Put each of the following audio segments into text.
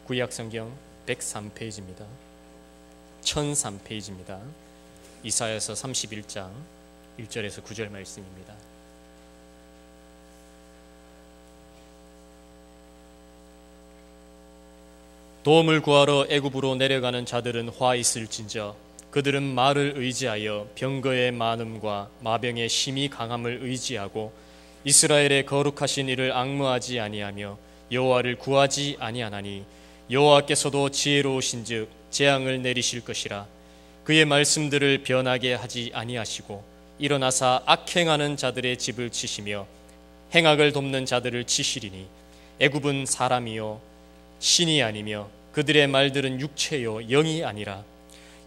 구약성경 103페이지입니다. 1003페이지입니다. 이사야서 31장 1절에서 9절 말씀입니다. 도움을 구하러 애굽으로 내려가는 자들은 화 있을진저 그들은 말을 의지하여 병거의 많음과 마병의 심히 강함을 의지하고 이스라엘의 거룩하신 이를 앙무하지 아니하며 여호와를 구하지 아니하나니 여호와께서도 지혜로우신즉 재앙을 내리실 것이라. 그의 말씀들을 변하게 하지 아니하시고 일어나사 악행하는 자들의 집을 치시며 행악을 돕는 자들을 치시리니 애굽은 사람이요 신이 아니며 그들의 말들은 육체요 영이 아니라.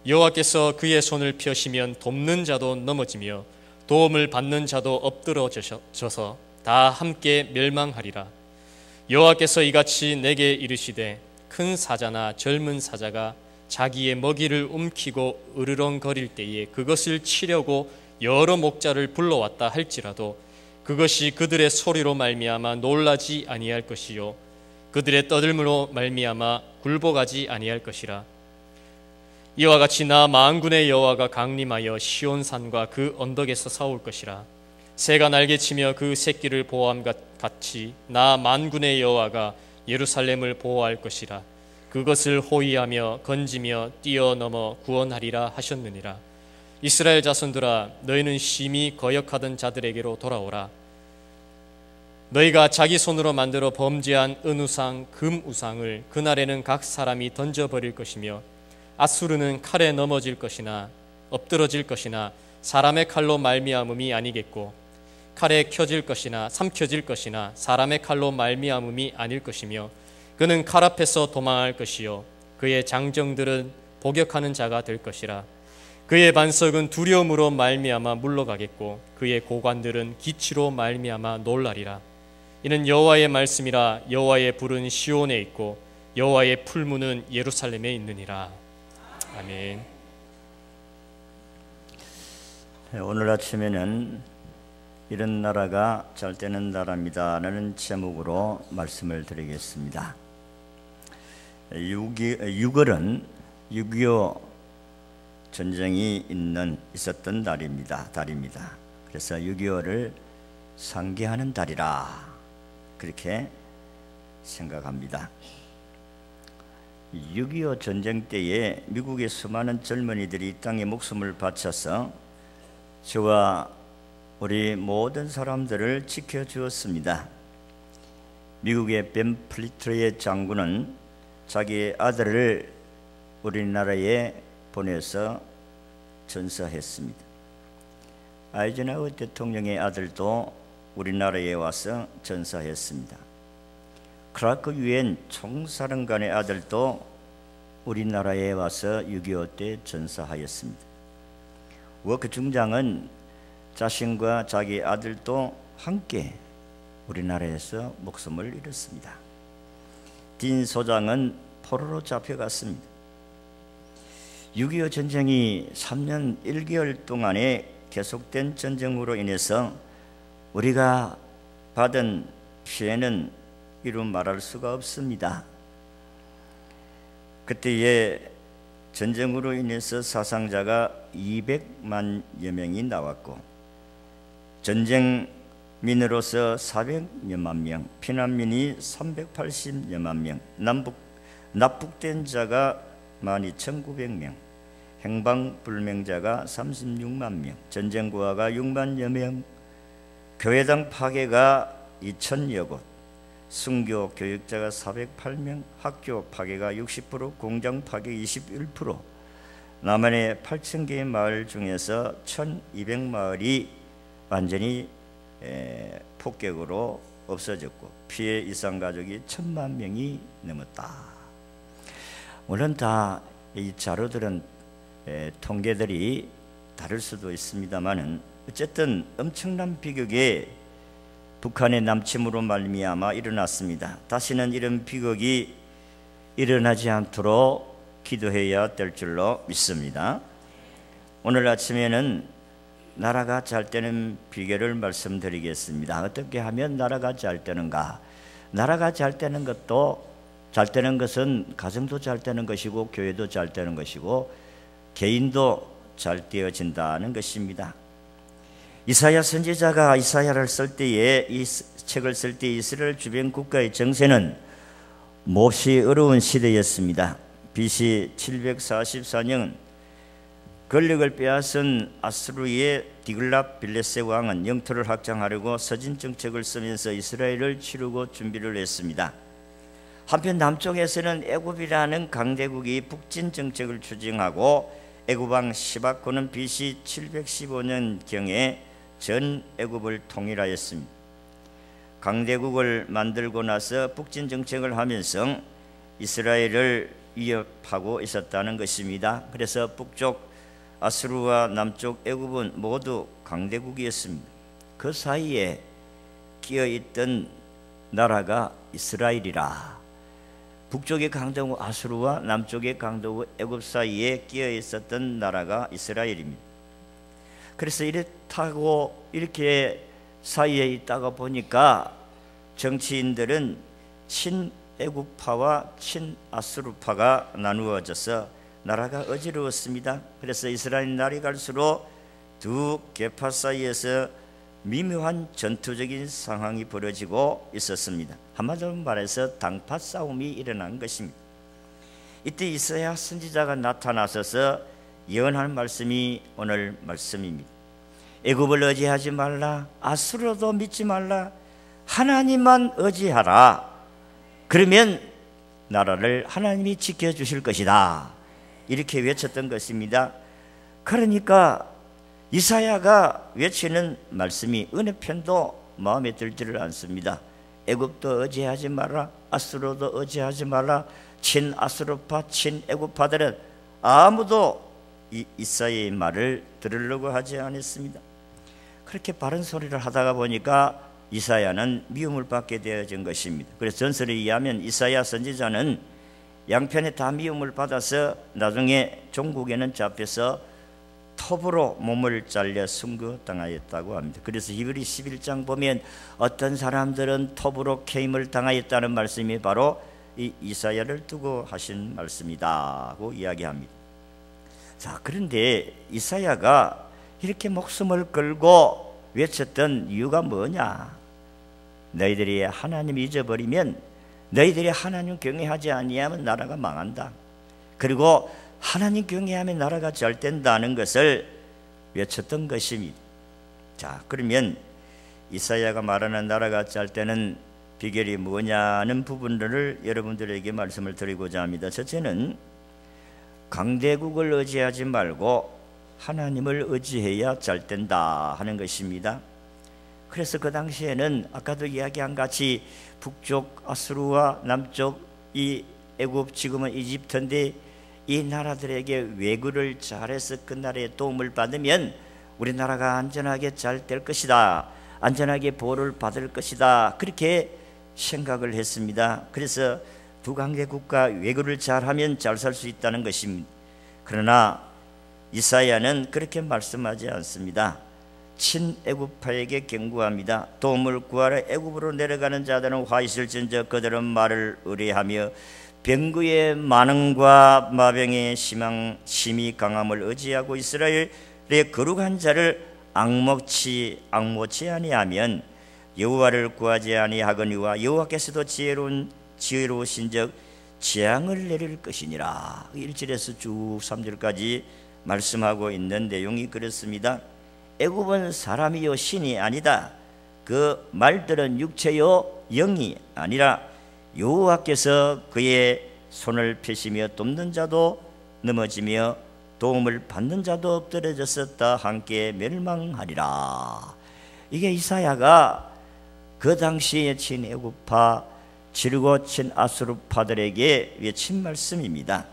여호와께서 그의 손을 펴시면 돕는 자도 넘어지며 도움을 받는 자도 엎드러져서 다 함께 멸망하리라. 여호와께서 이같이 내게 이르시되 큰 사자나 젊은 사자가 자기의 먹이를 움키고 으르렁거릴 때에 그것을 치려고 여러 목자를 불러왔다 할지라도 그것이 그들의 소리로 말미암아 놀라지 아니할 것이요 그들의 떠들므로 말미암아 굴복하지 아니할 것이라. 이와 같이 나 만군의 여호와가 강림하여 시온산과 그 언덕에서 싸울 것이라. 새가 날개치며 그 새끼를 보호함 같이 나 만군의 여호와가 예루살렘을 보호할 것이라. 그것을 호위하며 건지며 뛰어넘어 구원하리라 하셨느니라. 이스라엘 자손들아 너희는 심히 거역하던 자들에게로 돌아오라. 너희가 자기 손으로 만들어 범죄한 은우상 금우상을 그날에는 각 사람이 던져버릴 것이며 아수르는 칼에 넘어질 것이나 엎드러질 것이나 사람의 칼로 말미암음이 아니겠고 칼에 켜질 것이나 삼켜질 것이나 사람의 칼로 말미암음이 아닐 것이며 그는 칼 앞에서 도망할 것이요 그의 장정들은 복역하는 자가 될 것이라. 그의 반석은 두려움으로 말미암아 물러가겠고 그의 고관들은 기치로 말미암아 놀라리라. 이는 여호와의 말씀이라. 여호와의 불은 시온에 있고 여호와의 풀무는 예루살렘에 있느니라. 아멘. 오늘 아침에는 이런 나라가 잘 되는 나라입니다 라는 제목으로 말씀을 드리겠습니다. 6월은 6.25 전쟁이 있었던 달입니다. 그래서 6.25를 상기하는 달이라 그렇게 생각합니다. 6.25 전쟁 때에 미국의 수많은 젊은이들이 이 땅에 목숨을 바쳐서 저와 우리 모든 사람들을 지켜주었습니다. 미국의 벤 플리트의 장군은 자기의 아들을 우리나라에 보내서 전사했습니다. 아이젠하워 대통령의 아들도 우리나라에 와서 전사했습니다. 크라크 유엔 총사령관의 아들도 우리나라에 와서 6.25 때 전사하였습니다. 워크 중장은 자신과 자기 아들도 함께 우리나라에서 목숨을 잃었습니다. 딘 소장은 포로로 잡혀갔습니다. 6.25 전쟁이 3년 1개월 동안에 계속된 전쟁으로 인해서 우리가 받은 피해는 이루 말할 수가 없습니다. 그때에 전쟁으로 인해서 사상자가 200만여 명이 나왔고 전쟁민으로서 400여만 명, 피난민이 380여만 명, 납북된 자가 12,900명, 행방불명자가 36만 명, 전쟁고아가 6만여 명, 교회당 파괴가 2,000여 곳, 순교 교육자가 408명, 학교 파괴가 60%, 공장 파괴 21%, 남한의 8,000개의 마을 중에서 1,200마을이 완전히 폭격으로 없어졌고 피해 이상 가족이 1,000만 명이 넘었다. 물론 다 이 자료들은 통계들이 다를 수도 있습니다만은 어쨌든 엄청난 비극이 북한의 남침으로 말미암아 일어났습니다. 다시는 이런 비극이 일어나지 않도록 기도해야 될 줄로 믿습니다. 오늘 아침에는 나라가 잘 되는 비결을 말씀드리겠습니다. 어떻게 하면 나라가 잘 되는가? 나라가 잘 되는 것도 잘 되는 것은 가정도 잘 되는 것이고 교회도 잘 되는 것이고 개인도 잘 되어진다는 것입니다. 이사야 선지자가 이사야를 쓸 때에 이 책을 쓸 때 이스라엘 주변 국가의 정세는 몹시 어려운 시대였습니다. BC 744년 권력을 빼앗은 아수르의 디글랏 빌레세 왕은 영토를 확장하려고 서진 정책을 쓰면서 이스라엘을 치르고 준비를 했습니다. 한편 남쪽에서는 애굽이라는 강대국이 북진 정책을 추진하고 애굽왕 시바코는 BC 715년경에 전 애굽을 통일하였습니다. 강대국을 만들고 나서 북진 정책을 하면서 이스라엘을 위협하고 있었다는 것입니다. 그래서 북쪽 아수르와 남쪽 애굽은 모두 강대국이었습니다. 그 사이에 끼어있던 나라가 이스라엘이라. 북쪽의 강대국 아수르와 남쪽의 강대국 애굽 사이에 끼어있었던 나라가 이스라엘입니다. 그래서 이렇게 사이에 있다가 보니까 정치인들은 친애굽파와 친아수르파가 나누어져서 나라가 어지러웠습니다. 그래서 이스라엘 날이 갈수록 두 계파 사이에서 미묘한 전투적인 상황이 벌어지고 있었습니다. 한마디로 말해서 당파 싸움이 일어난 것입니다. 이때 이사야 선지자가 나타나셔서 예언한 말씀이 오늘 말씀입니다. 애굽을 의지하지 말라, 아수르도 믿지 말라, 하나님만 의지하라. 그러면 나라를 하나님이 지켜주실 것이다. 이렇게 외쳤던 것입니다. 그러니까 이사야가 외치는 말씀이 어느 편도 마음에 들지를 않습니다. 애굽도 의지하지 마라, 아수르도 의지하지 마라. 친아수르파, 친애굽파들은 아무도 이사야의 말을 들으려고 하지 않았습니다. 그렇게 바른 소리를 하다가 보니까 이사야는 미움을 받게 되어진 것입니다. 그래서 전설에 의하면 이사야 선지자는 양편에 다 미움을 받아서 나중에 종국에는 잡혀서 톱으로 몸을 잘려 순교당하였다고 합니다. 그래서 히브리 11장 보면 어떤 사람들은 톱으로 케임을 당하였다는 말씀이 바로 이 이사야를 두고 하신 말씀이다고 이야기합니다. 자, 그런데 이사야가 이렇게 목숨을 걸고 외쳤던 이유가 뭐냐? 너희들이 하나님 잊어버리면, 너희들이 하나님 경외하지 아니하면 나라가 망한다. 그리고 하나님 경외하면 나라가 잘 된다는 것을 외쳤던 것입니다. 자, 그러면 이사야가 말하는 나라가 잘 되는 비결이 뭐냐는 부분들을 여러분들에게 말씀을 드리고자 합니다. 첫째는 강대국을 의지하지 말고 하나님을 의지해야 잘 된다 하는 것입니다. 그래서 그 당시에는 아까도 이야기한 같이 북쪽 아수르와 남쪽 이 애굽, 지금은 이집트인데 이 나라들에게 외구를 잘해서 그 나라의 도움을 받으면 우리나라가 안전하게 잘 될 것이다, 안전하게 보호를 받을 것이다, 그렇게 생각을 했습니다. 그래서 두 강대국가 외구를 잘하면 잘 살 수 있다는 것입니다. 그러나 이사야는 그렇게 말씀하지 않습니다. 친애굽파에게 경고합니다. 도움을 구하러 애굽으로 내려가는 자들은 화 있을진저 그들은 말을 의뢰하며 병거의 많음과 마병의 심히 강함을 의지하고 이스라엘의 거룩한 자를 앙모치 아니하면 여호와를 구하지 아니하거니와 여호와께서도 지혜로우신즉 재앙을 내릴 것이니라. 1절에서 쭉 3절까지 말씀하고 있는 내용이 그렇습니다. 애굽은 사람이요 신이 아니다. 그 말들은 육체요 영이 아니라 여호와께서 그의 손을 펴시며 돕는 자도 넘어지며 도움을 받는 자도 엎드려져서 다 함께 멸망하리라. 이게 이사야가 그 당시에 친애굽파 그리고 친아수르파들에게 외친 말씀입니다.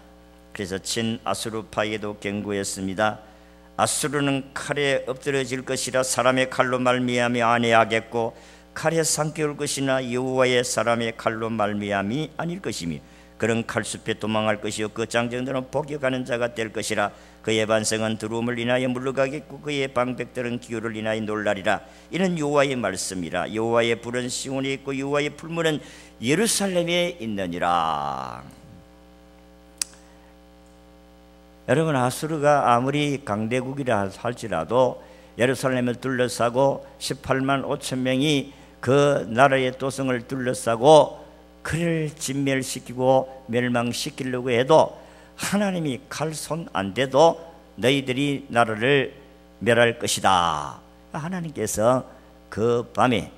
그래서 친아수르파에도 경고했습니다. 아수르는 칼에 엎드려질 것이라 사람의 칼로 말미암이 안해하겠고 칼에 삼켜올 것이나 여호와의 사람의 칼로 말미암이 아닐 것이며 그런 칼숲에 도망할 것이요 그 장정들은 복역하는 자가 될 것이라. 그의 반성은 두려움을 인하여 물러가겠고 그의 방백들은 기후를 인하여 놀라리라. 이는 여호와의 말씀이라. 여호와의 불은 시온에 있고 여호와의 풀무는 예루살렘에 있느니라. 여러분, 아수르가 아무리 강대국이라 할지라도 예루살렘을 둘러싸고 18만 5천 명이 그 나라의 도성을 둘러싸고 그를 진멸시키고 멸망시키려고 해도 하나님이 칼 손 안 대도 너희들이 나라를 멸할 것이다. 하나님께서 그 밤에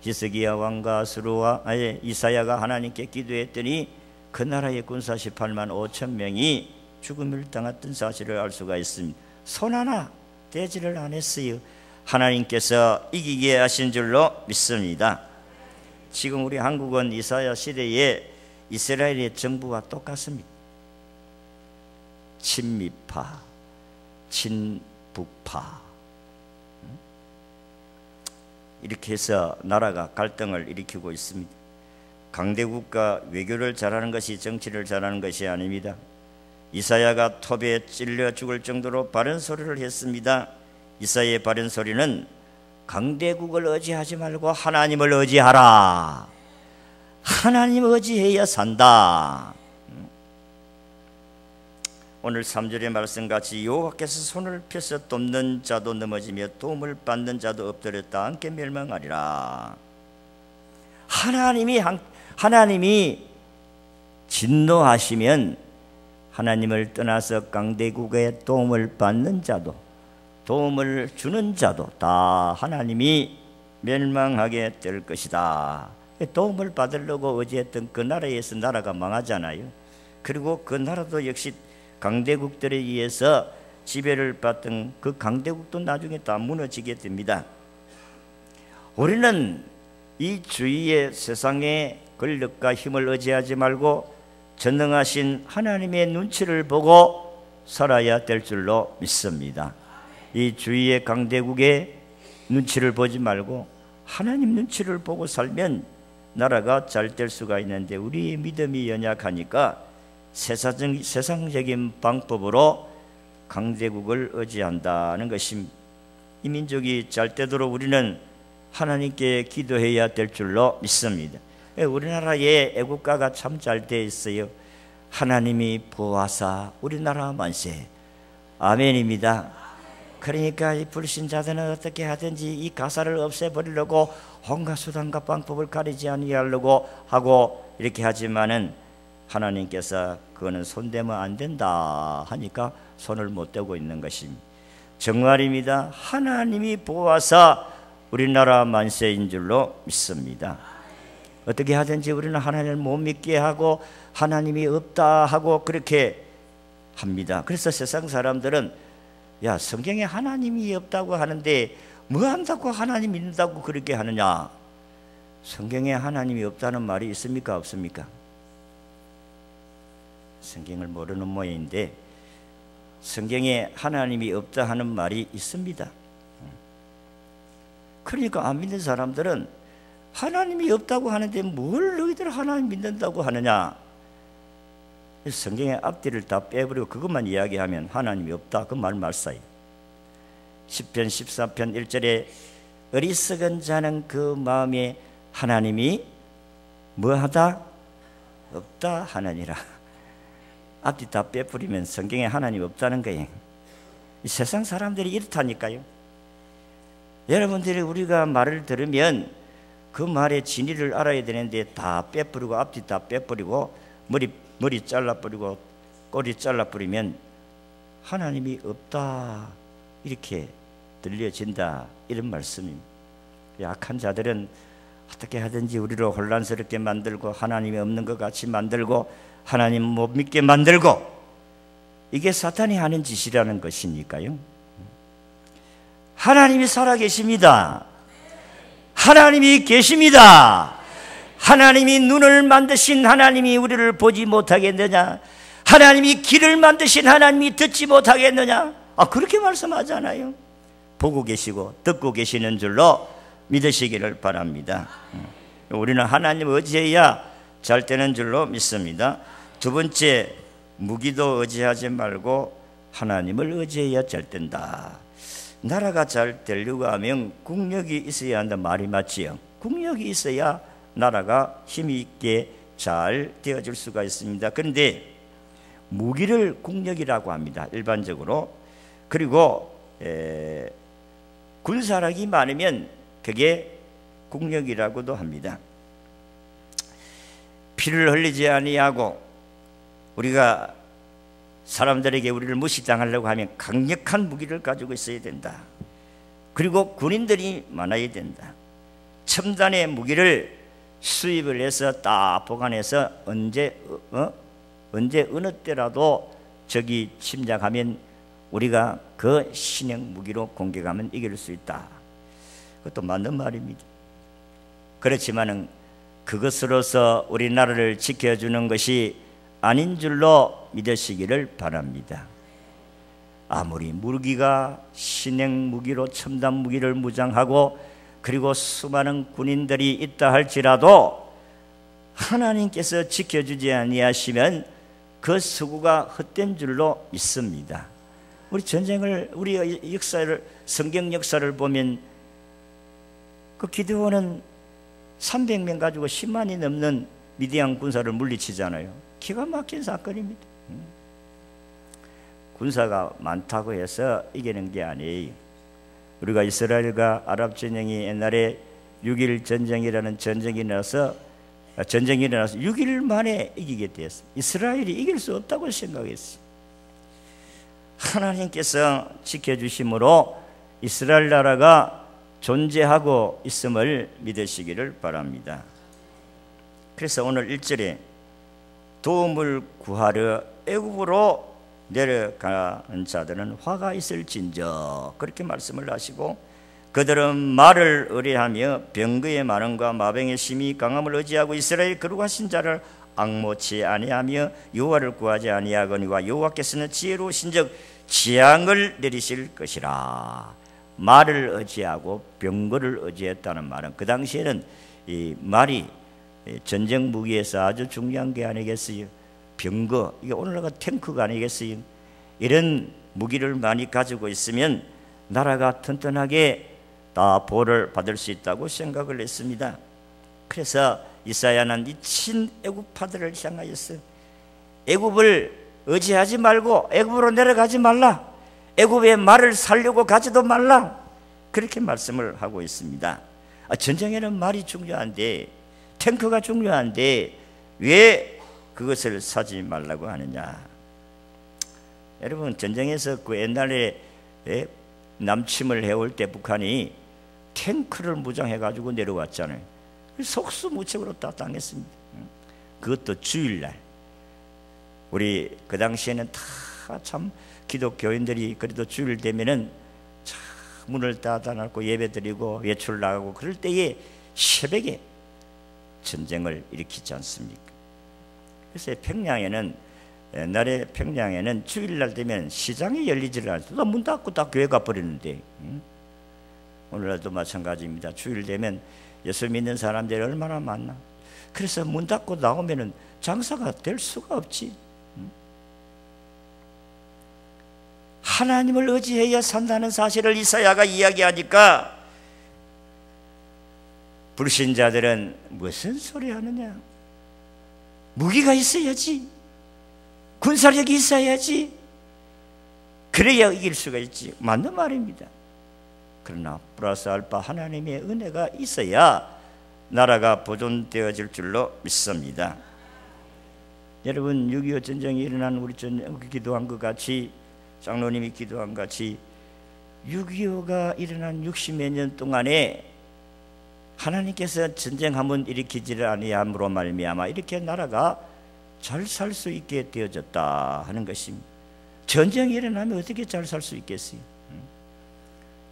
히스기야 왕과 아수르와 이사야가 하나님께 기도했더니 그 나라의 군사 18만 5천 명이 죽음을 당했던 사실을 알 수가 있습니다. 손 하나 대지를 안 했어요. 하나님께서 이기게 하신 줄로 믿습니다. 지금 우리 한국은 이사야 시대에 이스라엘의 정부와 똑같습니다. 친미파, 친북파, 이렇게 해서 나라가 갈등을 일으키고 있습니다. 강대국가 외교를 잘하는 것이 정치를 잘하는 것이 아닙니다. 이사야가 톱에 찔려 죽을 정도로 바른 소리를 했습니다. 이사야의 바른 소리는 강대국을 의지하지 말고 하나님을 의지하라. 하나님을 의지해야 산다. 오늘 3절의 말씀같이 여호와께서 손을 펴서 돕는 자도 넘어지며 도움을 받는 자도 엎드렸다 함께 멸망하리라. 하나님이 진노하시면 하나님을 떠나서 강대국의 도움을 받는 자도 도움을 주는 자도 다 하나님이 멸망하게 될 것이다. 도움을 받으려고 의지했던 그 나라에서 나라가 망하잖아요. 그리고 그 나라도 역시 강대국들에 의해서 지배를 받던 그 강대국도 나중에 다 무너지게 됩니다. 우리는 이 주위의 세상의 권력과 힘을 의지하지 말고 전능하신 하나님의 눈치를 보고 살아야 될 줄로 믿습니다. 이 주위의 강대국의 눈치를 보지 말고 하나님 눈치를 보고 살면 나라가 잘 될 수가 있는데 우리의 믿음이 연약하니까 세상적인 방법으로 강대국을 의지한다는 것입니다. 이 민족이 잘 되도록 우리는 하나님께 기도해야 될 줄로 믿습니다. 우리나라의 애국가가 참 잘 돼 있어요. 하나님이 보아사 우리나라 만세. 아멘입니다. 그러니까 이 불신자들은 어떻게 하든지 이 가사를 없애버리려고 온갖 수단과 방법을 가리지 아니하려고 하고 이렇게 하지만은 하나님께서 그거는 손대면 안 된다 하니까 손을 못 대고 있는 것입니다. 정말입니다. 하나님이 보아사 우리나라 만세인 줄로 믿습니다. 어떻게 하든지 우리는 하나님을 못 믿게 하고 하나님이 없다 하고 그렇게 합니다. 그래서 세상 사람들은 야, 성경에 하나님이 없다고 하는데 뭐 한다고 하나님 믿는다고 그렇게 하느냐? 성경에 하나님이 없다는 말이 있습니까? 없습니까? 성경을 모르는 모양인데 성경에 하나님이 없다 하는 말이 있습니다. 그러니까 안 믿는 사람들은 하나님이 없다고 하는데 뭘 너희들 하나님 믿는다고 하느냐? 성경의 앞뒤를 다 빼버리고 그것만 이야기하면 하나님이 없다 그 말 말사이. 10편 14편 1절에 어리석은 자는 그 마음에 하나님이 뭐하다? 없다 하느니라. 앞뒤 다 빼버리면 성경에 하나님 없다는 거예요. 이 세상 사람들이 이렇다니까요. 여러분들이 우리가 말을 들으면 그 말의 진리를 알아야 되는데 다 빼버리고 앞뒤 다 빼버리고 머리 잘라버리고 꼬리 잘라버리면 하나님이 없다 이렇게 들려진다 이런 말씀입니다. 약한 자들은 어떻게 하든지 우리를 혼란스럽게 만들고 하나님이 없는 것 같이 만들고 하나님 못 믿게 만들고 이게 사탄이 하는 짓이라는 것이니까요. 하나님이 살아계십니다. 하나님이 계십니다. 하나님이 눈을 만드신 하나님이 우리를 보지 못하겠느냐? 하나님이 귀를 만드신 하나님이 듣지 못하겠느냐? 그렇게 말씀하잖아요. 보고 계시고 듣고 계시는 줄로 믿으시기를 바랍니다. 우리는 하나님 의지해야 잘 되는 줄로 믿습니다. 두 번째, 무기도 의지하지 말고 하나님을 의지해야 잘 된다. 나라가 잘 되려고 하면 국력이 있어야 한다 말이 맞지요. 국력이 있어야 나라가 힘이 있게 잘 되어질 수가 있습니다. 그런데 무기를 국력이라고 합니다, 일반적으로. 그리고 군사력이 많으면 그게 국력이라고도 합니다. 피를 흘리지 아니하고 우리가 사람들에게 우리를 무시당하려고 하면 강력한 무기를 가지고 있어야 된다. 그리고 군인들이 많아야 된다. 첨단의 무기를 수입을 해서 딱 보관해서 언제 어느 때라도 적이 침략하면 우리가 그 신형 무기로 공격하면 이길 수 있다. 그것도 맞는 말입니다. 그렇지만은 그것으로서 우리나라를 지켜주는 것이 아닌 줄로 믿으시기를 바랍니다. 아무리 무기가 신형 무기로 첨단 무기를 무장하고 그리고 수많은 군인들이 있다 할지라도 하나님께서 지켜주지 아니하시면 그 수고가 헛된 줄로 믿습니다. 우리 전쟁을, 우리 역사를, 성경 역사를 보면 그 기드온은 300명 가지고 10만이 넘는 미디안 군사를 물리치잖아요. 기가 막힌 사건입니다. 군사가 많다고 해서 이기는 게 아니에요. 우리가 이스라엘과 아랍 전쟁이 옛날에 6.1 전쟁이라는 전쟁이 일어나서 6일 만에 이기게 되었어요. 이스라엘이 이길 수 없다고 생각했어요. 하나님께서 지켜주심으로 이스라엘 나라가 존재하고 있음을 믿으시기를 바랍니다. 그래서 오늘 1절에 도움을 구하려 애굽으로 내려가는 자들은 화가 있을진저 그렇게 말씀을 하시고, 그들은 말을 의뢰하며 병거의 많음과 마병의 심히 강함을 의지하고 이스라엘 거룩하신 자를 앙모치 아니하며 여호와를 구하지 아니하거니와 여호와께서는 지혜로우신즉 재앙을 내리실 것이라. 말을 의지하고 병거를 의지했다는 말은 그 당시에는 이 말이 전쟁 무기에서 아주 중요한 게 아니겠어요? 병거, 이게 오늘날과 탱크가 아니겠어요? 이런 무기를 많이 가지고 있으면 나라가 튼튼하게 다 보호를 받을 수 있다고 생각을 했습니다. 그래서 이사야는 이 친애굽파들을 향하였어요. 애굽을 의지하지 말고 애굽으로 내려가지 말라. 애굽의 말을 살려고 가지도 말라. 그렇게 말씀을 하고 있습니다. 전쟁에는 말이 중요한데, 탱크가 중요한데 왜 그것을 사지 말라고 하느냐? 여러분, 전쟁에서 그 옛날에 남침을 해올 때 북한이 탱크를 무장해 가지고 내려왔잖아요. 속수무책으로 다 당했습니다. 그것도 주일날. 우리 그 당시에는 다 참 기독교인들이 그래도 주일 되면은 참 문을 닫아놓고 예배드리고 외출 나가고 그럴 때에 새벽에 전쟁을 일으키지 않습니까? 그래서 평양에는, 옛날에 평양에는 주일날 되면 시장이 열리지를 않아요. 문 닫고 다 교회 가버리는데, 오늘날도 마찬가지입니다. 주일 되면 예수 믿는 사람들이 얼마나 많나. 그래서 문 닫고 나오면은 장사가 될 수가 없지. 하나님을 의지해야 산다는 사실을 이사야가 이야기하니까 불신자들은 무슨 소리 하느냐, 무기가 있어야지, 군사력이 있어야지, 그래야 이길 수가 있지. 맞는 말입니다. 그러나 플러스 알파 하나님의 은혜가 있어야 나라가 보존되어질 줄로 믿습니다. 여러분, 6.25 전쟁이 일어난 우리 기도한 것 같이, 장로님이 기도한 같이 6.25가 일어난 60몇 년 동안에 하나님께서 전쟁 한번 일으키지를 아니함으로 말미암아 이렇게 나라가 잘 살 수 있게 되어졌다 하는 것입니다. 전쟁이 일어나면 어떻게 잘 살 수 있겠어요?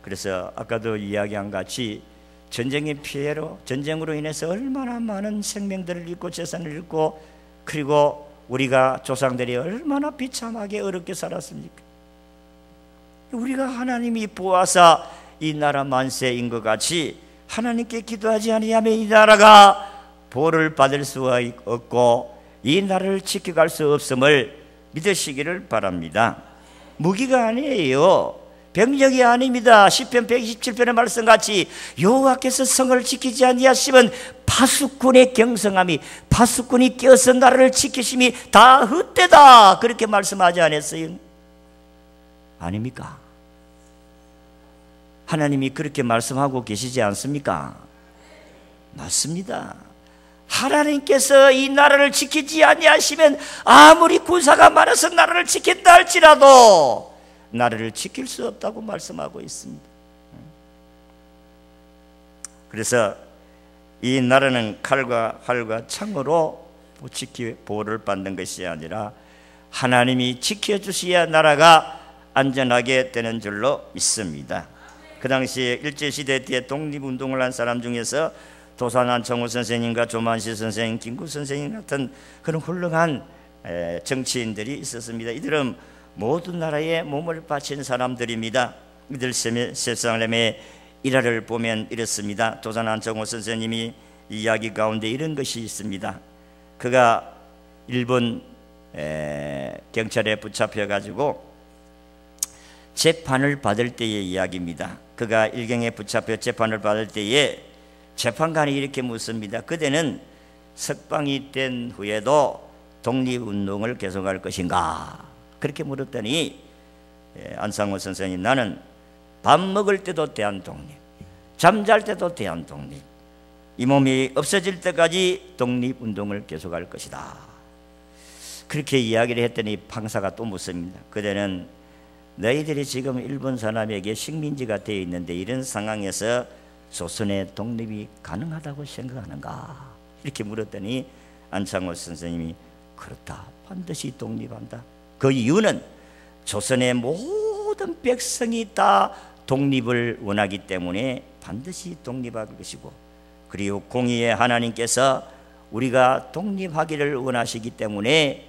그래서 아까도 이야기한 같이 전쟁의 피해로, 전쟁으로 인해서 얼마나 많은 생명들을 잃고 재산을 잃고, 그리고 우리가 조상들이 얼마나 비참하게 어렵게 살았습니까? 우리가 하나님이 보아사 이 나라 만세인 것 같이 하나님께 기도하지 아니하면 이 나라가 보호를 받을 수가 없고 이 나라를 지켜갈 수 없음을 믿으시기를 바랍니다. 무기가 아니에요. 병력이 아닙니다. 시편 127편의 말씀같이 여호와께서 성을 지키지 아니하시면 파수꾼의 경성함이, 파수꾼이 껴서 나라를 지키심이 다 헛되다, 그렇게 말씀하지 않았어요? 아닙니까? 하나님이 그렇게 말씀하고 계시지 않습니까? 맞습니다. 하나님께서 이 나라를 지키지 아니하시면 아무리 군사가 많아서 나라를 지킨다 할지라도 나라를 지킬 수 없다고 말씀하고 있습니다. 그래서 이 나라는 칼과 활과 창으로 보호를 받는 것이 아니라 하나님이 지켜주셔야 나라가 안전하게 되는 줄로 믿습니다. 그 당시에 일제시대 때 독립운동을 한 사람 중에서 도산 안창호 선생님과 조만시 선생님, 김구 선생님 같은 그런 훌륭한 정치인들이 있었습니다. 이들은 모든 나라에 몸을 바친 사람들입니다. 이들 세상의 일화를 보면 이렇습니다. 도산 안창호 선생님이 이야기 가운데 이런 것이 있습니다. 그가 일본 경찰에 붙잡혀 가지고 재판을 받을 때의 이야기입니다. 그가 일경에 붙잡혀 재판을 받을 때에 재판관이 이렇게 묻습니다. 그대는 석방이 된 후에도 독립운동을 계속할 것인가? 그렇게 물었더니 안창호 선생님, 나는 밥 먹을 때도 대한독립, 잠잘 때도 대한독립, 이 몸이 없어질 때까지 독립운동을 계속할 것이다, 그렇게 이야기를 했더니 판사가 또 묻습니다. 그대는 너희들이 지금 일본 사람에게 식민지가 되어 있는데 이런 상황에서 조선의 독립이 가능하다고 생각하는가? 이렇게 물었더니 안창호 선생님이 그렇다, 반드시 독립한다. 그 이유는 조선의 모든 백성이 다 독립을 원하기 때문에 반드시 독립할 것이고, 그리고 공의의 하나님께서 우리가 독립하기를 원하시기 때문에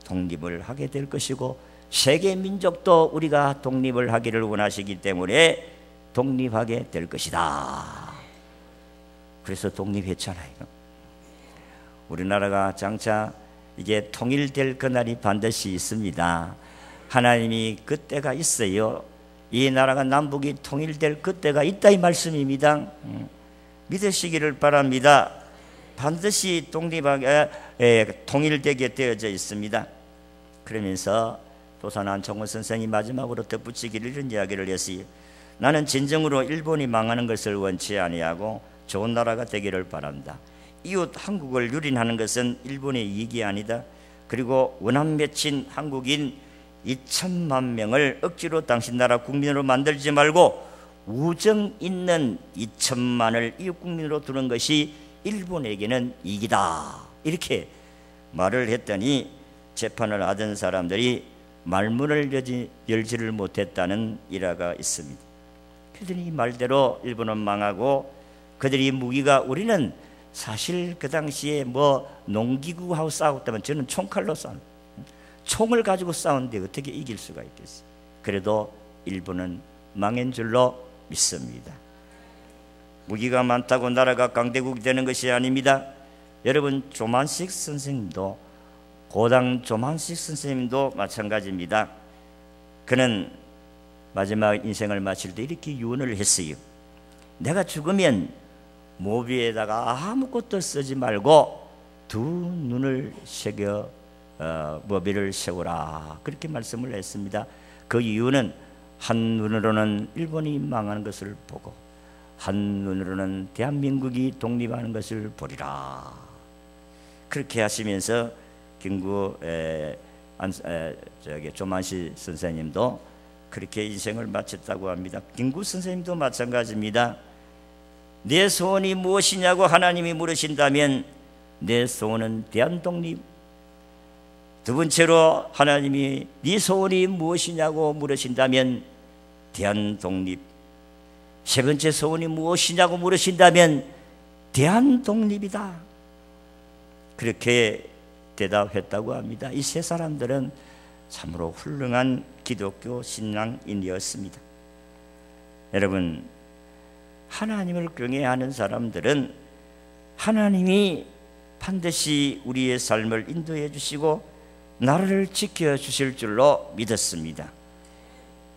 독립을 하게 될 것이고, 세계 민족도 우리가 독립을 하기를 원하시기 때문에 독립하게 될 것이다. 그래서 독립했잖아요. 우리나라가 장차 이제 통일될 그날이 반드시 있습니다. 하나님이 그때가 있어요. 이 나라가 남북이 통일될 그때가 있다, 이 말씀입니다. 믿으시기를 바랍니다. 반드시 독립하게 통일되게 되어져 있습니다. 그러면서 도산 안창호 선생이 마지막으로 덧붙이기를 이런 이야기를 했어요. 나는 진정으로 일본이 망하는 것을 원치 아니하고 좋은 나라가 되기를 바란다. 이웃 한국을 유린하는 것은 일본의 이익이 아니다. 그리고 원한 맺힌 한국인 2천만 명을 억지로 당신 나라 국민으로 만들지 말고 우정 있는 2천만을 이웃 국민으로 두는 것이 일본에게는 이익이다, 이렇게 말을 했더니 재판을 하던 사람들이 말문을 열지를 못했다는 일화가 있습니다. 그들이 이 말대로 일본은 망하고, 그들이 무기가, 우리는 사실 그 당시에 뭐 농기구하고 싸웠다면 저는 총칼로 싸운, 총을 가지고 싸우는데 어떻게 이길 수가 있겠어요? 그래도 일본은 망한 줄로 믿습니다. 무기가 많다고 나라가 강대국이 되는 것이 아닙니다. 여러분, 조만식 선생님도, 고당 조만식 선생님도 마찬가지입니다. 그는 마지막 인생을 마칠 때 이렇게 유언을 했어요. 내가 죽으면 모비에다가 아무것도 쓰지 말고 두 눈을 새겨 모비를 세우라, 그렇게 말씀을 했습니다. 그 이유는 한 눈으로는 일본이 망하는 것을 보고 한 눈으로는 대한민국이 독립하는 것을 보리라. 그렇게 하시면서 김구 조만시 선생님도 그렇게 인생을 마쳤다고 합니다. 김구 선생님도 마찬가지입니다. 내 소원이 무엇이냐고 하나님이 물으신다면 내 소원은 대한독립. 두 번째로 하나님이 네 소원이 무엇이냐고 물으신다면 대한독립. 세 번째 소원이 무엇이냐고 물으신다면 대한독립이다, 그렇게 대답했다고 합니다. 이 세 사람들은 참으로 훌륭한 기독교 신앙인이었습니다. 여러분, 하나님을 경외하는 사람들은 하나님이 반드시 우리의 삶을 인도해 주시고 나라를 지켜주실 줄로 믿었습니다.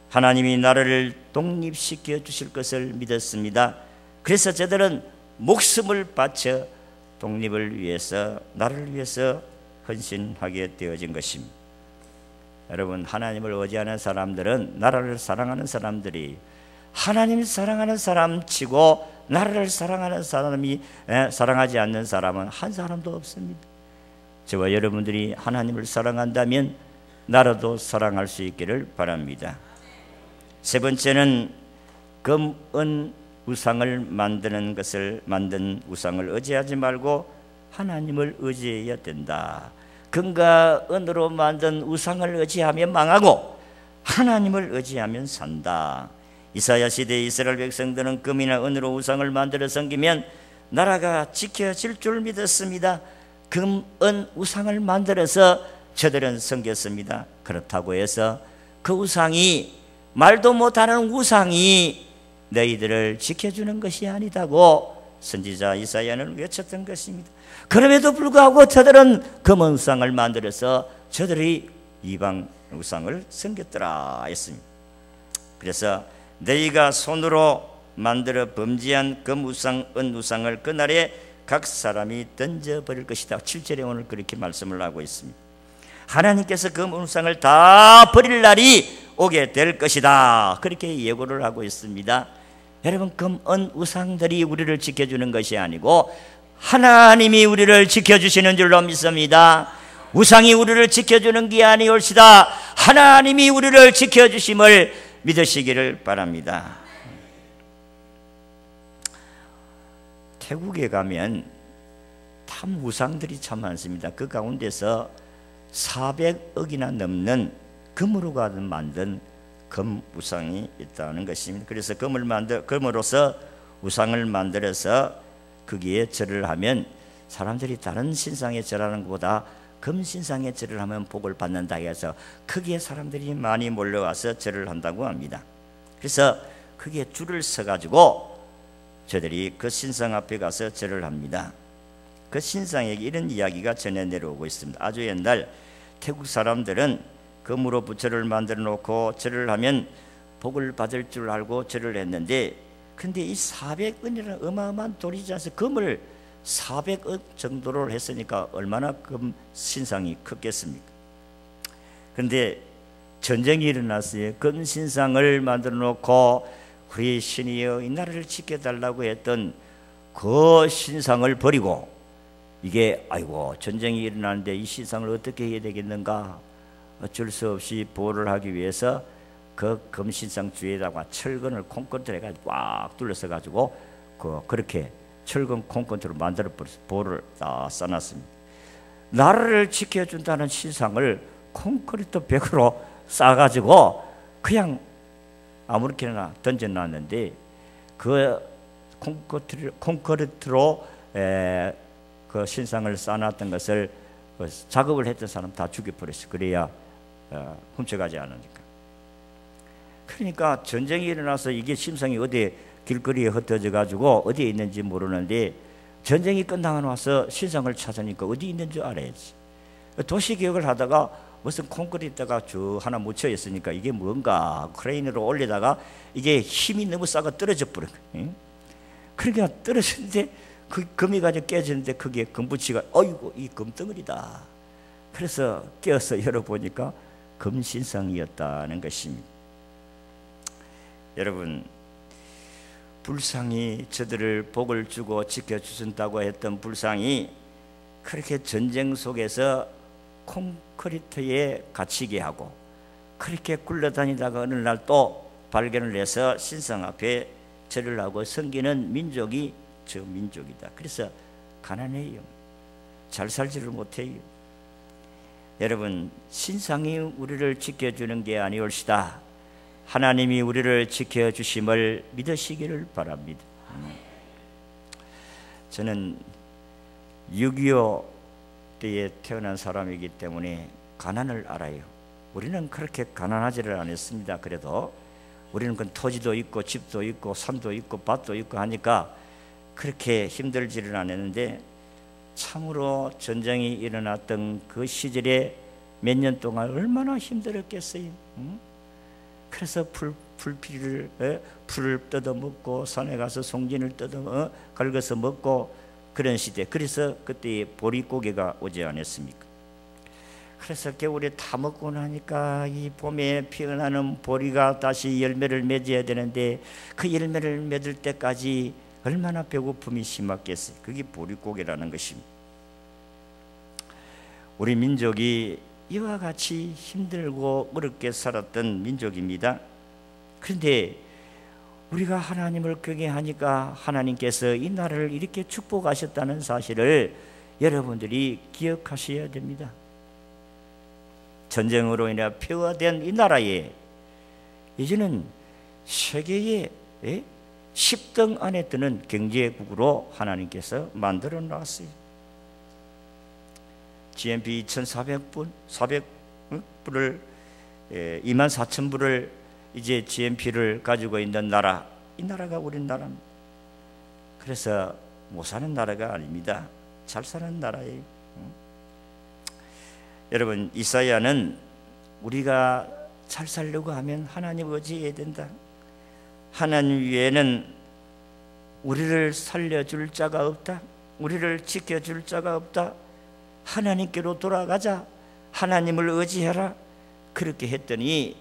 하나님이 나라를 독립시켜 주실 것을 믿었습니다. 그래서 저들은 목숨을 바쳐 독립을 위해서, 나라를 위해서 헌신하게 되어진 것입니다. 여러분, 하나님을 의지하는 사람들은, 나라를 사랑하는 사람들이 하나님을 사랑하는 사람 치고 나라를 사랑하는 사람이 사랑하지 않는 사람은 한 사람도 없습니다. 저와 여러분들이 하나님을 사랑한다면 나라도 사랑할 수 있기를 바랍니다. 세 번째는 금, 은, 우상을 만든 우상을 의지하지 말고 하나님을 의지해야 된다. 금과 은으로 만든 우상을 의지하면 망하고 하나님을 의지하면 산다. 이사야 시대의 이스라엘 백성들은 금이나 은으로 우상을 만들어 섬기면 나라가 지켜질 줄 믿었습니다. 금, 은, 우상을 만들어서 저들은 섬겼습니다. 그렇다고 해서 그 우상이, 말도 못하는 우상이 너희들을 지켜주는 것이 아니다고 선지자 이사야는 외쳤던 것입니다. 그럼에도 불구하고 저들은 금은 우상을 만들어서 저들이 이방 우상을 섬겼더라 했습니다. 그래서 너희가 손으로 만들어 범죄한 금 우상, 은 우상을 그날에 각 사람이 던져버릴 것이다. 7절에 오늘 그렇게 말씀을 하고 있습니다. 하나님께서 금 우상을 다 버릴 날이 오게 될 것이다. 그렇게 예고를 하고 있습니다. 여러분, 금, 은, 우상들이 우리를 지켜주는 것이 아니고 하나님이 우리를 지켜주시는 줄로 믿습니다. 우상이 우리를 지켜주는 게 아니올시다. 하나님이 우리를 지켜주심을 믿으시기를 바랍니다. 태국에 가면 참 우상들이 참 많습니다. 그 가운데서 400억이나 넘는 금으로 만든 금 우상이 있다는 것입니다. 그래서 금으로서 우상을 만들어서 거기에 절을 하면 사람들이 다른 신상에 절하는 것보다 금 신상에 절을 하면 복을 받는다 해서 거기에 사람들이 많이 몰려와서 절을 한다고 합니다. 그래서 거기에 줄을 서가지고 저들이 그 신상 앞에 가서 절을 합니다. 그 신상에게 이런 이야기가 전해 내려오고 있습니다. 아주 옛날 태국 사람들은 금으로 부처를 만들어 놓고 절을 하면 복을 받을 줄 알고 절을 했는데, 근데 이 400은이라는 어마어마한 돌이지 않습니까? 금을 400억 정도로 했으니까 얼마나 금 신상이 컸겠습니까? 그런데 전쟁이 일어났어요. 금 신상을 만들어 놓고 우리 신이여 이 나라를 지켜달라고 했던 그 신상을 버리고, 이게 아이고 전쟁이 일어나는데 이 신상을 어떻게 해야 되겠는가, 어쩔 수 없이 보호를 하기 위해서 그 금신상 주위에다가 철근을 콘크리트를 해가지고 꽉 둘러서 가지고 그렇게 철근 콘크리트로 만들어 버려서 보호를 다 써놨습니다. 나라를 지켜준다는 신상을 콘크리트 벽으로 쌓아가지고 그냥 아무렇게나 던져놨는데, 그 콘크리트로 그 신상을 쌓아놨던 것을 작업을 했던 사람 다 죽여버렸어요. 그래야 훔쳐가지 않으니까. 그러니까 전쟁이 일어나서 이게 신상이 어디에 길거리에 흩어져 가지고 어디에 있는지 모르는데, 전쟁이 끝나고 나서 신상을 찾으니까 어디 있는 줄 알아야지. 도시개혁을 하다가 무슨 콘크리트가 쭉 하나 묻혀 있으니까 이게 뭔가 크레인으로 올리다가 이게 힘이 너무 싸가 떨어져 버린 거예요. 그러니까 떨어졌는데 그 금이 가지고 깨지는데 그게 금붙이가 어이구 이 금덩어리다. 그래서 깨어서 열어보니까 금신상이었다는 것입니다. 여러분, 불상이 저들을 복을 주고 지켜주신다고 했던 불상이 그렇게 전쟁 속에서 콘크리트에 갇히게 하고 그렇게 굴러다니다가 어느 날 또 발견을 해서 신상 앞에 절을 하고 섬기는 민족이 저 민족이다. 그래서 가난해요. 잘 살지를 못해요. 여러분, 신상이 우리를 지켜주는 게 아니올시다. 하나님이 우리를 지켜주심을 믿으시기를 바랍니다. 저는 6.25 때에 태어난 사람이기 때문에 가난을 알아요. 우리는 그렇게 가난하지를 않았습니다. 그래도 우리는 그 토지도 있고 집도 있고 산도 있고 밭도 있고 하니까 그렇게 힘들지를 않았는데, 참으로 전쟁이 일어났던 그 시절에 몇 년 동안 얼마나 힘들었겠어요. 그래서 풀을 뜯어 먹고 산에 가서 송진을 뜯어 긁어서 먹고 그런 시대. 그래서 그때 보릿고개가 오지 않았습니까? 그래서 겨울에 다 먹고 나니까 이 봄에 피어나는 보리가 다시 열매를 맺어야 되는데 그 열매를 맺을 때까지 얼마나 배고픔이 심했겠어요. 그게 보릿고개라는 것입니다. 우리 민족이 이와 같이 힘들고 어렵게 살았던 민족입니다. 그런데 우리가 하나님을 경외하니까 하나님께서 이 나라를 이렇게 축복하셨다는 사실을 여러분들이 기억하셔야 됩니다. 전쟁으로 인해 폐허된 이 나라에 이제는 세계의 10등 안에 드는 경제국으로 하나님께서 만들어 놨어요. GNP 400불을 24,000불을 이제 GNP를 가지고 있는 나라, 이 나라가 우리나라입니다. 그래서 못 사는 나라가 아닙니다. 잘 사는 나라예요. 여러분, 이사야는 우리가 잘 살려고 하면 하나님 의지해야 된다. 하나님 외에는 우리를 살려줄 자가 없다. 우리를 지켜줄 자가 없다. 하나님께로 돌아가자. 하나님을 의지해라. 그렇게 했더니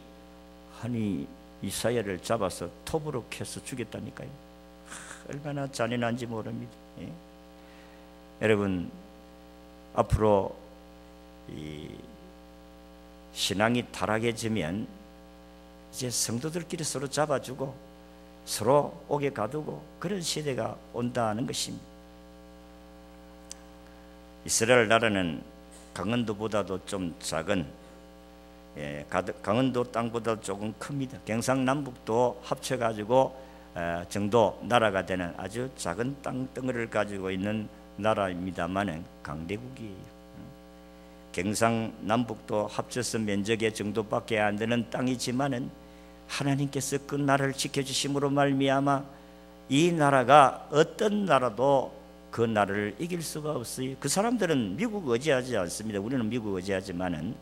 아니 이사야를 잡아서 톱으로 캐서 죽였다니까요. 얼마나 잔인한지 모릅니다. 여러분, 앞으로 이 신앙이 타락해지면 이제 성도들끼리 서로 잡아주고 서로 옥에 가두고 그런 시대가 온다는 것입니다. 이스라엘 나라는 강원도보다도 좀 작은 강원도 땅보다 조금 큽니다. 경상남북도 합쳐가지고 정도 나라가 되는 아주 작은 땅덩어리를 가지고 있는 나라입니다만은 강대국이에요. 경상남북도 합쳐서 면적의 정도밖에 안 되는 땅이지만은 하나님께서 그 나라를 지켜주심으로 말미암아 이 나라가 어떤 나라도 그 나라를 이길 수가 없어요. 그 사람들은 미국 의지하지 않습니다. 우리는 미국 의지하지만은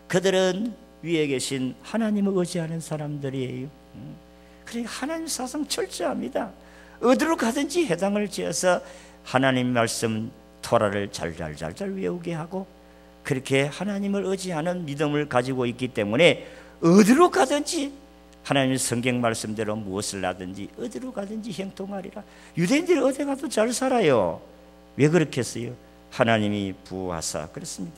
그들은 위에 계신 하나님을 의지하는 사람들이에요. 그러니까 하나님 사상 철저합니다. 어디로 가든지 해당을 지어서 하나님 말씀 토라를 잘 외우게 하고 그렇게 하나님을 의지하는 믿음을 가지고 있기 때문에 어디로 가든지 하나님 성경 말씀대로 무엇을 하든지 어디로 가든지 형통하리라. 유대인들이 어디 가도 잘 살아요. 왜 그렇겠어요? 하나님이 부하사 그렇습니다.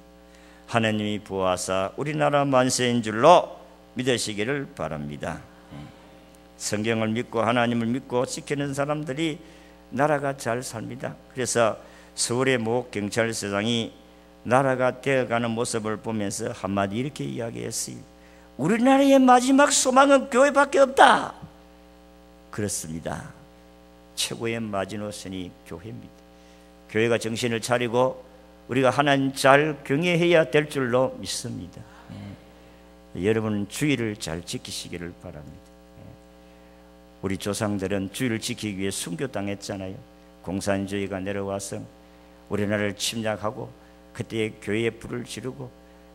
하나님이 부하사 우리나라 만세인 줄로 믿으시기를 바랍니다. 성경을 믿고 하나님을 믿고 지키는 사람들이 나라가 잘 삽니다. 그래서 서울의 모 경찰서장이 나라가 되어가는 모습을 보면서 한마디 이렇게 이야기했어요. 우리나라의 마지막 소망은 교회밖에 없다. 그렇습니다. 최고의 마지노선이 교회입니다. 교회가 정신을 차리고 우리가 하나님 잘 경외해야 될 줄로 믿습니다. 여러분 주의를 잘 지키시기를 바랍니다. 우리 조상들은 주의를 지키기 위해 순교당했잖아요. 공산주의가 내려와서 우리나라를 침략하고 그때 교회에 불을 지르고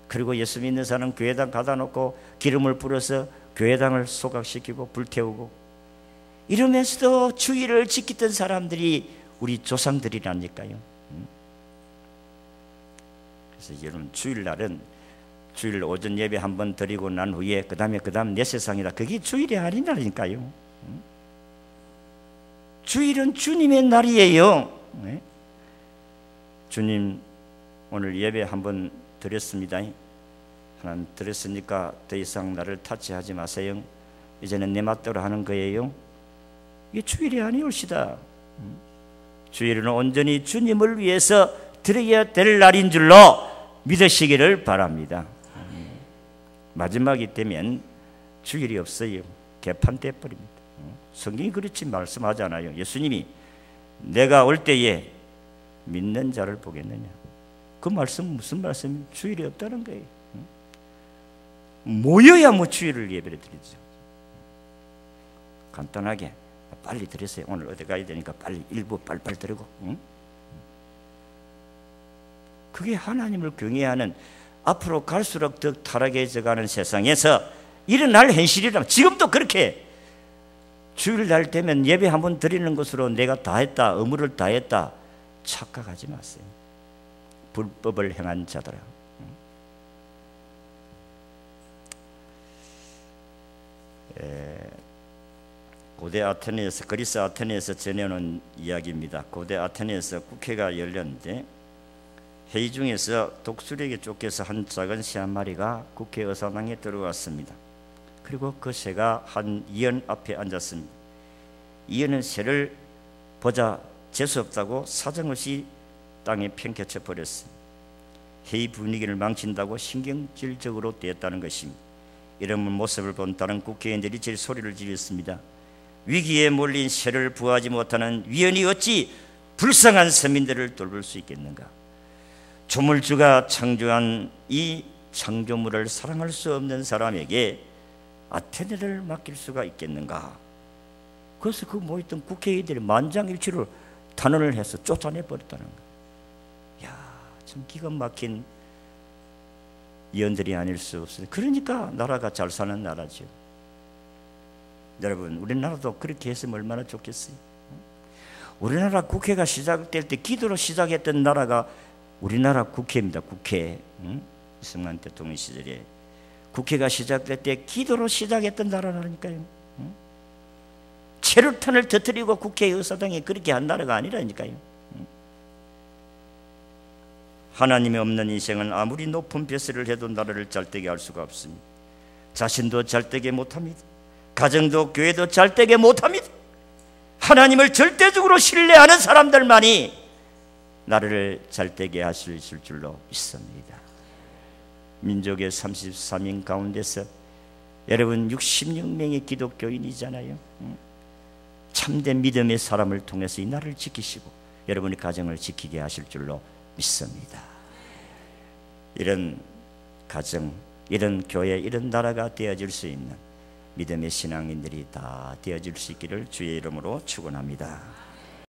그리고 예수 믿는 사람 교회당 가다 놓고 기름을 불어서 교회당을 소각시키고 불태우고 이러면서도 주의를 지키던 사람들이 우리 조상들이라니까요. 그래서 여러분 주일날은 주일 오전 예배 한번 드리고 난 후에 그 다음 내 세상이다. 그게 주일이 아니라니까요. 주일은 주님의 날이에요. 주님 오늘 예배 한번 드렸습니다. 하나님 드렸으니까 더 이상 나를 타치하지 마세요. 이제는 내 맛대로 하는 거예요. 이게 주일이 아니올시다. 주일은 온전히 주님을 위해서 드려야 될 날인 줄로 믿으시기를 바랍니다. 마지막이 되면 주일이 없어요. 개판돼 버립니다. 성경이 그렇지 말씀하잖아요. 예수님이 내가 올 때에 믿는 자를 보겠느냐. 그 말씀 무슨 말씀이에요? 주일이 없다는 거예요. 모여야 뭐 주일을 예배를 드리죠. 간단하게 빨리 드렸어요. 오늘 어디 가야 되니까 빨리 일부 빨리 드리고 그게 하나님을 경외하는, 앞으로 갈수록 더 타락해져가는 세상에서 일어날 현실이라. 지금도 그렇게 주일날 되면 예배 한번 드리는 것으로 내가 다 했다, 의무를 다 했다 착각하지 마세요. 불법을 행한 자들아. 고대 아테네에서, 그리스 아테네에서 전해오는 이야기입니다. 고대 아테네에서 국회가 열렸는데 회의 중에서 독수리에게 쫓겨서 한 작은 새 한 마리가 국회 의사당에 들어왔습니다. 그리고 그 새가 한 의원 앞에 앉았습니다. 의원은 새를 보자 재수없다고 사정없이 땅에 평켜쳐 버렸습니다. 회의 분위기를 망친다고 신경질적으로 대했다는 것입니다. 이런 모습을 본 다른 국회의원들이 제일 소리를 지르었습니다. 위기에 몰린 새를 부하지 못하는 위원이 어찌 불쌍한 서민들을 돌볼 수 있겠는가? 조물주가 창조한 이 창조물을 사랑할 수 없는 사람에게 아테네를 맡길 수가 있겠는가? 그래서 그 모였던 국회의원들이 만장일치로 단언을 해서 쫓아내 버렸다는 거예요. 참 기가 막힌 의원들이 아닐 수 없어요. 그러니까 나라가 잘 사는 나라죠. 여러분, 우리나라도 그렇게 했으면 얼마나 좋겠어요. 우리나라 국회가 시작될 때 기도로 시작했던 나라가 우리나라 국회입니다. 국회. 이승만 대통령 시절에 국회가 시작될 때 기도로 시작했던 나라라니까요. 체류탄을 터뜨리고 국회의사당에 그렇게 한 나라가 아니라니까요. 하나님이 없는 인생은 아무리 높은 벼슬을 해도 나라를 잘되게 할 수가 없습니다. 자신도 잘되게 못합니다. 가정도 교회도 잘되게 못합니다. 하나님을 절대적으로 신뢰하는 사람들만이 나라를 잘되게 하실 줄로 믿습니다. 민족의 33인 가운데서 여러분 66명의 기독교인이잖아요. 참된 믿음의 사람을 통해서 이 나라를 지키시고 여러분의 가정을 지키게 하실 줄로 믿습니다. 이런 가정, 이런 교회, 이런 나라가 되어질 수 있는 믿음의 신앙인들이 다 되어질 수 있기를 주의 이름으로 축원합니다.